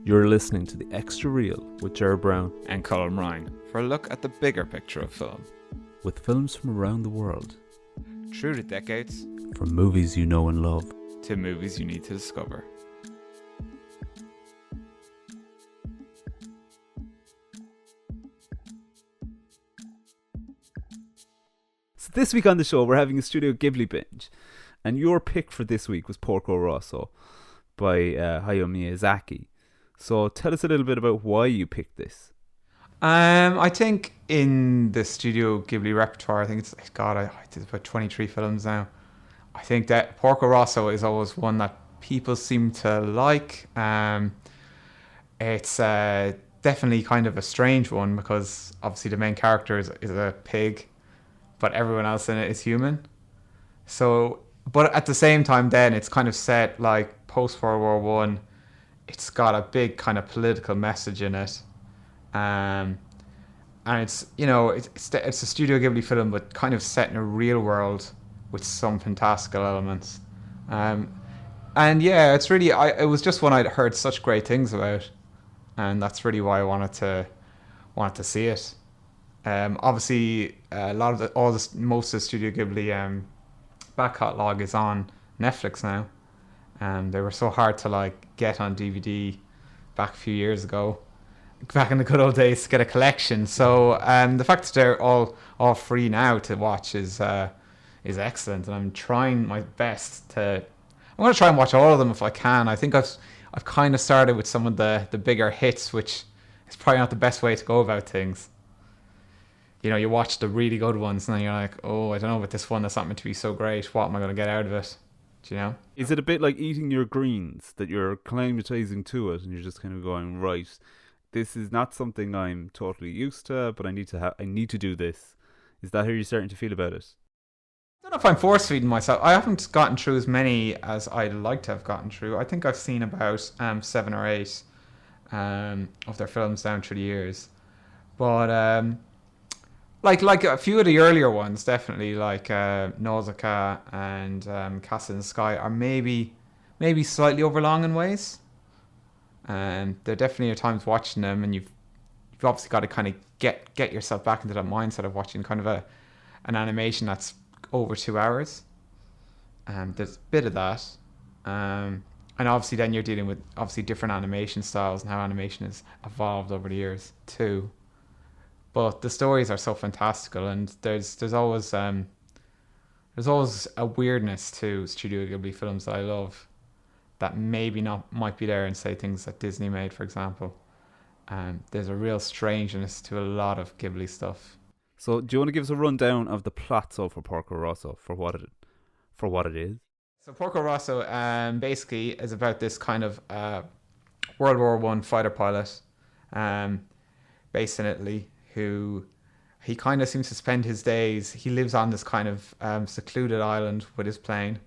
You're listening to The Extra Real with Ger and Colm for a look at the bigger picture of film. with films from around the world, Through the decades, from movies you know and love. to movies you need to discover. So this week on the show, we're having a Studio Ghibli binge, and your pick for this week was Porco Rosso by Hayao Miyazaki. So tell us a little bit about why you picked this. I think in the Studio Ghibli repertoire, I think it's, I did about 23 films now. I think that Porco Rosso is always one that people seem to like. It's definitely kind of a strange one because obviously the main character is a pig, but everyone else in it is human. So, but at the same time, then it's kind of set like post World War One. It's got a big kind of political message in it, and it's it's a Studio Ghibli film, but kind of set in a real world with some fantastical elements. And yeah, it's really it was just one I'd heard such great things about, and that's really why I wanted to see it. Obviously, a lot of most of the Studio Ghibli back catalogue is on Netflix now. They were so hard to get on DVD back a few years ago, back in the good old days, to get a collection. So the fact that they're all free now to watch is excellent, and I'm trying my best to. I'm going to try and watch all of them if I can. I think I've kind of started with some of the bigger hits, which is probably not the best way to go about things. You know, you watch the really good ones and then you're like, oh, I don't know about this one that's not meant to be so great. What am I going to get out of it? Do you know? Is it a bit like eating your greens, that you're acclimatizing to it and you're just kind of going, right, this is not something I'm totally used to, but I need to do this. Is that how you're starting to feel about it? I don't know if I'm force feeding myself. I haven't gotten through as many as I'd like to have gotten through. I think I've seen about 7 or 8 of their films down through the years. But like a few of the earlier ones, definitely like Nausicaa and Castle in the Sky are maybe slightly overlong in ways. And there definitely are times watching them, and you've obviously got to kind of get yourself back into that mindset of watching kind of an animation that's over 2 hours. There's a bit of that, and obviously then you're dealing with obviously different animation styles and how animation has evolved over the years too. But the stories are so fantastical, and there's always a weirdness to Studio Ghibli films that I love, that might be there in, say, things that Disney made, for example. There's a real strangeness to a lot of Ghibli stuff. So do you want to give us a rundown of the plot for Porco Rosso, for what it is? So Porco Rosso basically is about this kind of World War One fighter pilot based in Italy, who he kind of seems to spend his days. He lives on this kind of secluded island with his plane,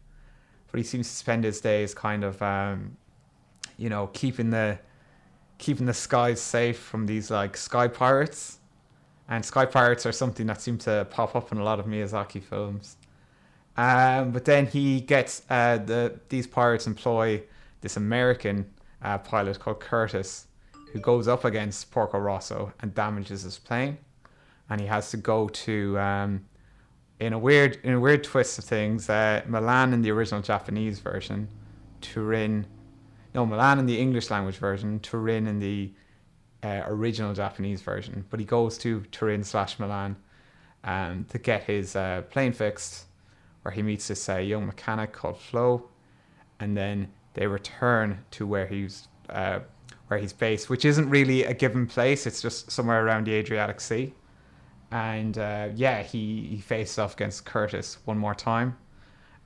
but he seems to spend his days kind of keeping the skies safe from these like sky pirates. And sky pirates are something that seem to pop up in a lot of Miyazaki films. But then he gets these pirates employ this American pilot called Curtis, who goes up against Porco Rosso and damages his plane, and he has to go to in a weird twist of things, Milan in the original Japanese version, Milan in the English language version, Turin in the original Japanese version. But he goes to Turin/Milan to get his plane fixed, where he meets this young mechanic called Flo, and then they return to where he's based, which isn't really a given place. It's just somewhere around the Adriatic Sea. And he faces off against Curtis one more time.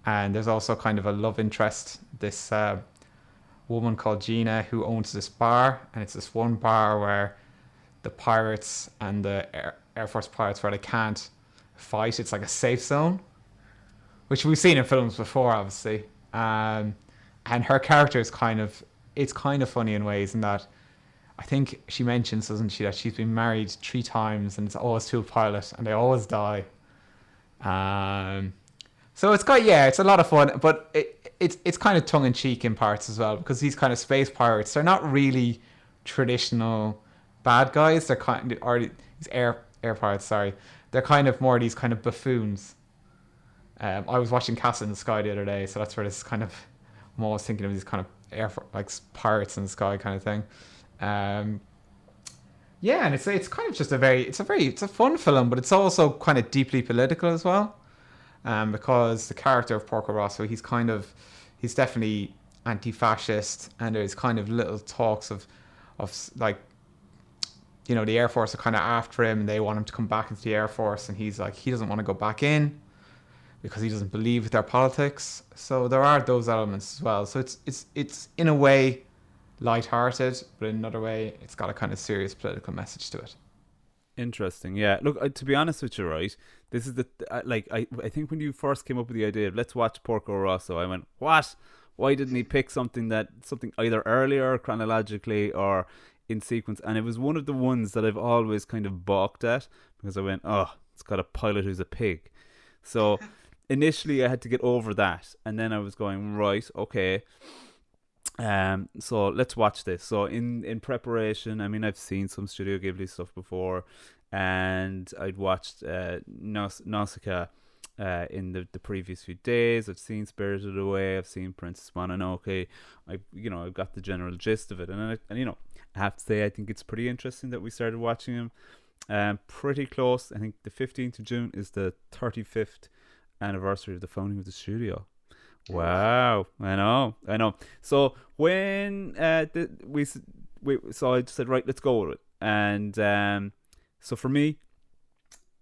And there's also kind of a love interest, this woman called Gina, who owns this bar. And it's this one bar where the pirates and the Air Force pilots, where they can't fight. It's like a safe zone, which we've seen in films before, obviously. And her character is kind of funny in ways, in that I think she mentions, doesn't she, that she's been married 3 times and it's always to a pilot and they always die. So it's a lot of fun, but it's kind of tongue in cheek in parts as well, because these kind of space pirates, they're not really traditional bad guys. They're kind of, or these air pirates. Sorry, they're kind of more these kind of buffoons. I was watching Castle in the Sky the other day, so that's where this kind of I'm always thinking of these kind of like pirates in the sky kind of thing. Um, yeah, and it's kind of just it's a fun film, but it's also kind of deeply political as well. Because the character of Porco Rosso, he's definitely anti-fascist, and there's kind of little talks of like, the Air Force are kind of after him, and they want him to come back into the Air Force, and he's like he doesn't want to go back in because he doesn't believe with their politics. So there are those elements as well. So it's in a way light-hearted, but in another way it's got a kind of serious political message to it. Interesting. Yeah. Look, to be honest with you, right? This is I think when you first came up with the idea of let's watch Porco Rosso, I went, what? Why didn't he pick something either earlier chronologically or in sequence? And it was one of the ones that I've always kind of balked at because I went, oh, it's got a pilot who's a pig. So initially I had to get over that, and then I was going, right, okay. So let's watch this. So in preparation, I mean, I've seen some Studio Ghibli stuff before, and I'd watched Nausicaa in the previous few days. I've seen Spirited Away. I've seen Princess Mononoke. I've got the general gist of it, and I have to say I think it's pretty interesting that we started watching them. Pretty close. I think the 15th of June is the 35th anniversary of the founding of the studio. Wow, I know. So when so I just said, right, let's go with it. And so for me,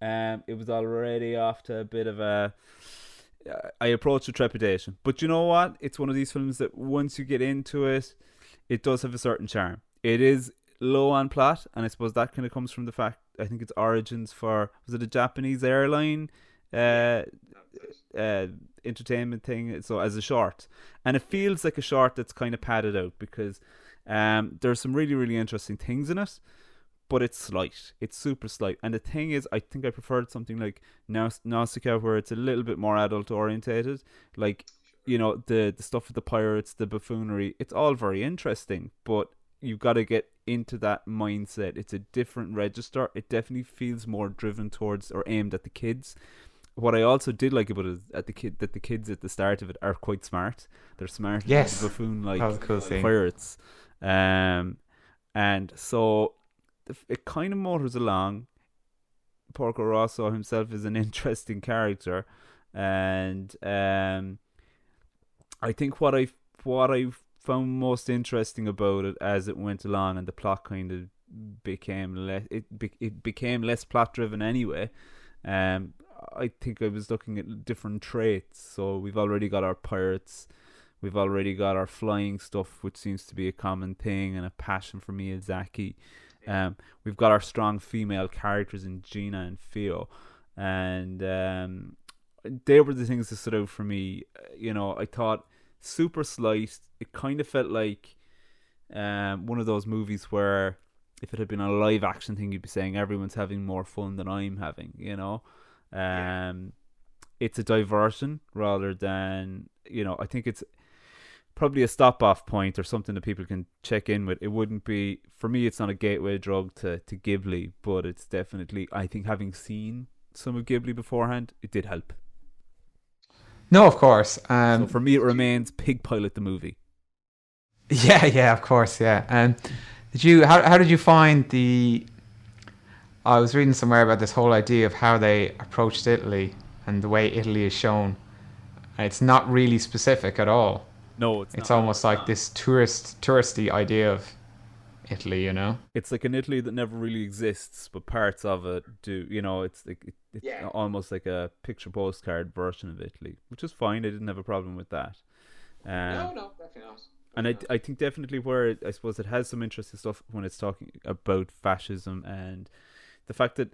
it was already off to a bit of a. I approached with trepidation, but you know what? It's one of these films that once you get into it, it does have a certain charm. It is low on plot, and I suppose that kind of comes from the fact I think its origins was it a Japanese airline? Entertainment thing, so as a short, and it feels like a short that's kind of padded out because there's some really really interesting things in it, but it's super slight. And the thing is, I think I preferred something like Nausicaa, where it's a little bit more adult orientated, like the stuff with the pirates, the buffoonery, it's all very interesting, but you've got to get into that mindset. It's a different register. It definitely feels more driven towards or aimed at the kids. What I also did like about it is that the kids at the start of it are quite smart. They're smarter than the buffoon like cool pirates. And so it kind of motors along. Porco Rosso himself is an interesting character, and I think what I found most interesting about it as it went along, and the plot kind of became became less plot driven anyway. I think I was looking at different traits. So we've already got our pirates, we've already got our flying stuff, which seems to be a common thing and a passion for Miyazaki. We've got our strong female characters in Gina and Fio, and they were the things that stood out for me. I thought super slight. It kind of felt like one of those movies where if it had been a live action thing, you'd be saying everyone's having more fun than I'm having. It's a diversion rather than I think it's probably a stop off point or something that people can check in with. It wouldn't be, for me, it's not a gateway drug to Ghibli, but it's definitely, I think, having seen some of Ghibli beforehand, it did help. No, of course. So for me, it remains Pig Pilot the movie. Yeah, of course, yeah. How did you find the? I was reading somewhere about this whole idea of how they approached Italy and the way Italy is shown. And it's not really specific at all. No, it's almost like this touristy idea of Italy. It's like an Italy that never really exists, but parts of it do. It's like it's almost like a picture postcard version of Italy, which is fine. I didn't have a problem with that. No, definitely not. And I think definitely where I suppose it has some interesting stuff when it's talking about fascism and the fact that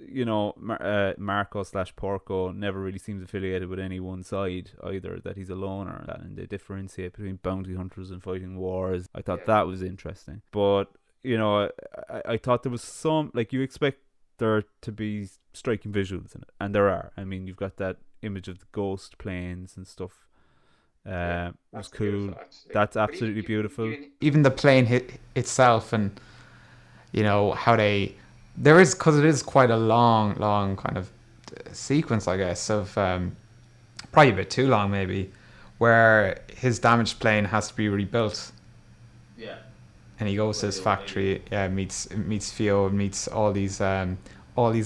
Marco / Porco never really seems affiliated with any one side either, that he's a loner, and they differentiate between bounty hunters and fighting wars. I thought that was interesting, but I thought there was some, like, you expect there to be striking visuals in it, and there are. I mean, you've got that image of the ghost planes and stuff. It was cool. That's absolutely beautiful. Even the plane itself, and how there is, because it is quite a long kind of sequence, I guess, of probably a bit too long maybe, where his damaged plane has to be rebuilt. Yeah. And he goes to his factory, meets Fio, and meets all these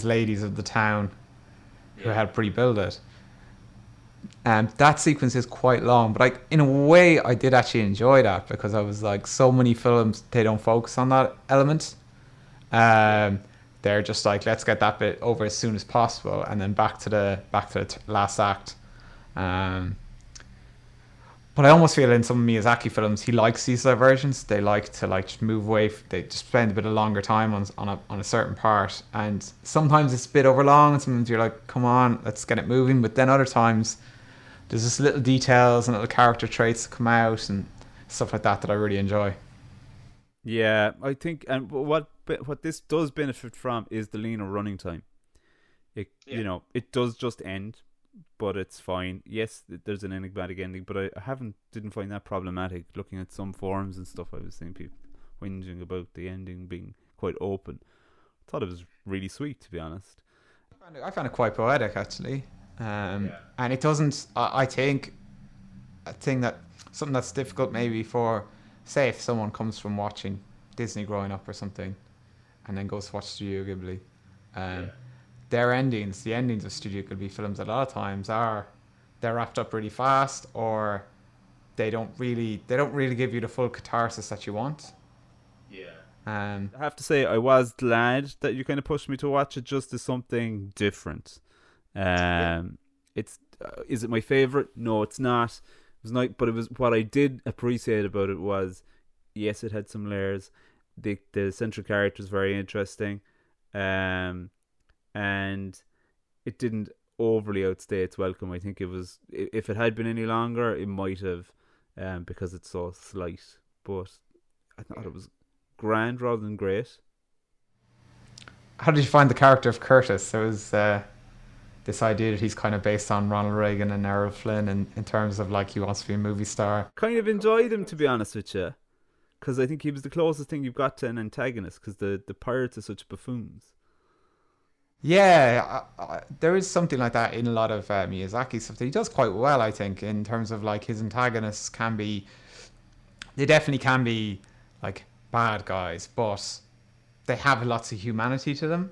ladies of the town who help rebuild it. That sequence is quite long, but in a way I did actually enjoy that, because I was like, so many films, they don't focus on that element. They're just like, let's get that bit over as soon as possible, and then back to the last act. But I almost feel in some Miyazaki films, he likes these diversions. They like to just move away. They just spend a bit of longer time on a certain part, and sometimes it's a bit overlong, and sometimes you're like, come on, let's get it moving. But then other times, there's just little details and little character traits that come out and stuff like that I really enjoy. Yeah, I think, and what this does benefit from is the leaner running time. It does just end, but it's fine. Yes, there's an enigmatic ending, but I didn't find that problematic. Looking at some forums and stuff, I was seeing people whinging about the ending being quite open. I thought it was really sweet, to be honest. I found it quite poetic, actually. And it doesn't, I think, something that's difficult maybe for, say, if someone comes from watching Disney growing up or something, and then goes to watch Studio Ghibli, the endings of Studio Ghibli films a lot of times they're wrapped up really fast, or they don't really give you the full catharsis that you want. I have to say, I was glad that you kind of pushed me to watch it, just as something different. It's is it my favorite? No, it's not. It was not, but it was, what I did appreciate about it was, yes, it had some layers. The central character is very interesting, and it didn't overly outstay its welcome. I think it was, if it had been any longer, it might have, because it's so slight. But I thought it was grand rather than great. How did you find the character of Curtis? There was this idea that he's kind of based on Ronald Reagan and Errol Flynn in terms of like, he wants to be a movie star. Kind of enjoyed him, to be honest with you, because I think he was the closest thing you've got to an antagonist, because the pirates are such buffoons. Yeah, there is something like that in a lot of Miyazaki stuff that he does quite well, I think, in terms of like, his antagonists they definitely can be like bad guys, but they have lots of humanity to them.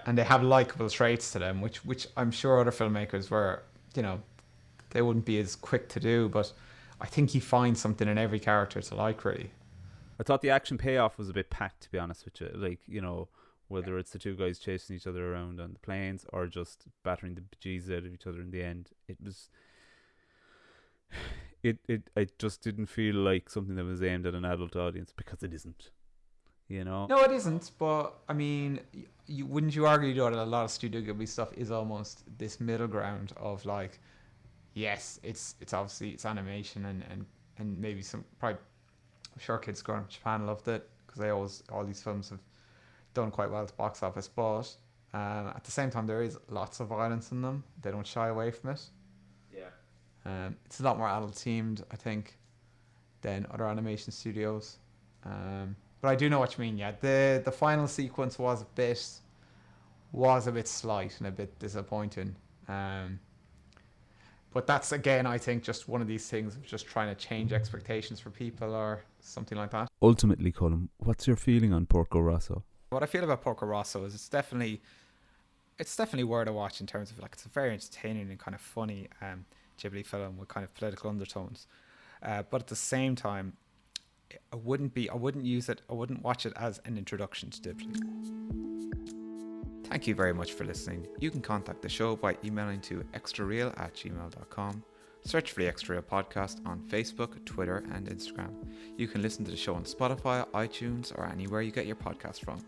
And they have likable traits to them, which I'm sure other filmmakers were, they wouldn't be as quick to do, but I think he finds something in every character to like, really. I thought the action payoff was a bit packed, to be honest with you. Like, whether it's the two guys chasing each other around on the planes or just battering the bejesus out of each other in the end, it was... I just didn't feel like something that was aimed at an adult audience, because it isn't. No, it isn't. But I mean, wouldn't you argue that a lot of Studio Ghibli stuff is almost this middle ground of like, yes, it's obviously it's animation and maybe some, probably, I'm sure kids growing up in Japan loved it, because all these films have done quite well at the box office, but at the same time there is lots of violence in them. They don't shy away from it. It's a lot more adult themed, I think, than other animation studios. But I do know what you mean. Yeah, the final sequence was a bit slight and a bit disappointing. But that's, again, I think, just one of these things of just trying to change expectations for people or something like that. Ultimately, Colm, what's your feeling on Porco Rosso? What I feel about Porco Rosso is it's definitely worth a watch, in terms of like, it's a very entertaining and kind of funny Ghibli film with kind of political undertones. But at the same time, I wouldn't watch it as an introduction to Ghibli. Thank you very much for listening. You can contact the show by emailing to extrareal@gmail.com. Search for the Extra Real Podcast on Facebook, Twitter and Instagram. You can listen to the show on Spotify, iTunes or anywhere you get your podcast from.